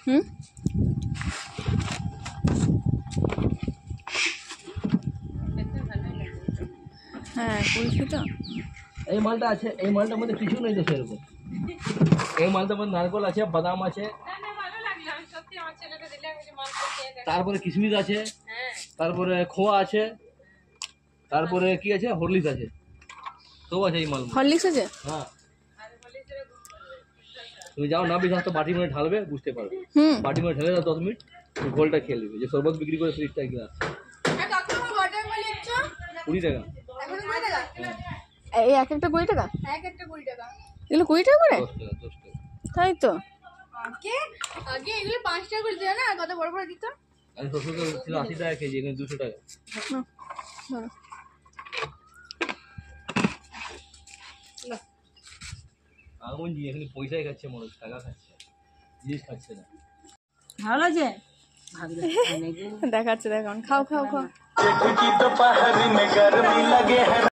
হ্যাঁ বলছি তো, এই মালটা আছে, এই মালটার মধ্যে কিছু নেই তো সেরকম। এই মালটার মধ্যে নারকেল আছে, বাদাম আছে, তারপরে কিশমিশ আছে, তারপরে খোয়া আছে, তারপরে কি আছে, হরলিক্স আছে, সব আছে এই মাল। হরলিক্স আছে? হ্যাঁ, তুমি যাও না বিশ্বাস তো বাটি মধ্যে ঢালবে, বুঝতে পারবে। বাটি মধ্যে ঢেলে দাও 10 মিনিট, গোলটা খেয়ে নেবে। যে শরবত বিক্রি করে 30 টাকা গ্লাস, 20 টাকা। এই এক একটা 20 টাকা? এগুলো 20 টাকা করে? 10 টাকা। তাই তো, আগে এগুলো 5 টাকা করে দেয় না, কত বড় বড় দিত। আর শরবত ছিল 80 টাকা কেজি, এখানে 200 টাকা। আগুন জি এখানে পয়সাই খাচ্ছে, মানুষ টাকা খাচ্ছে, জিনিস খাচ্ছে না। ভালো লাগছে? দেখাচ্ছে, দেখান, খাও খাও খাও।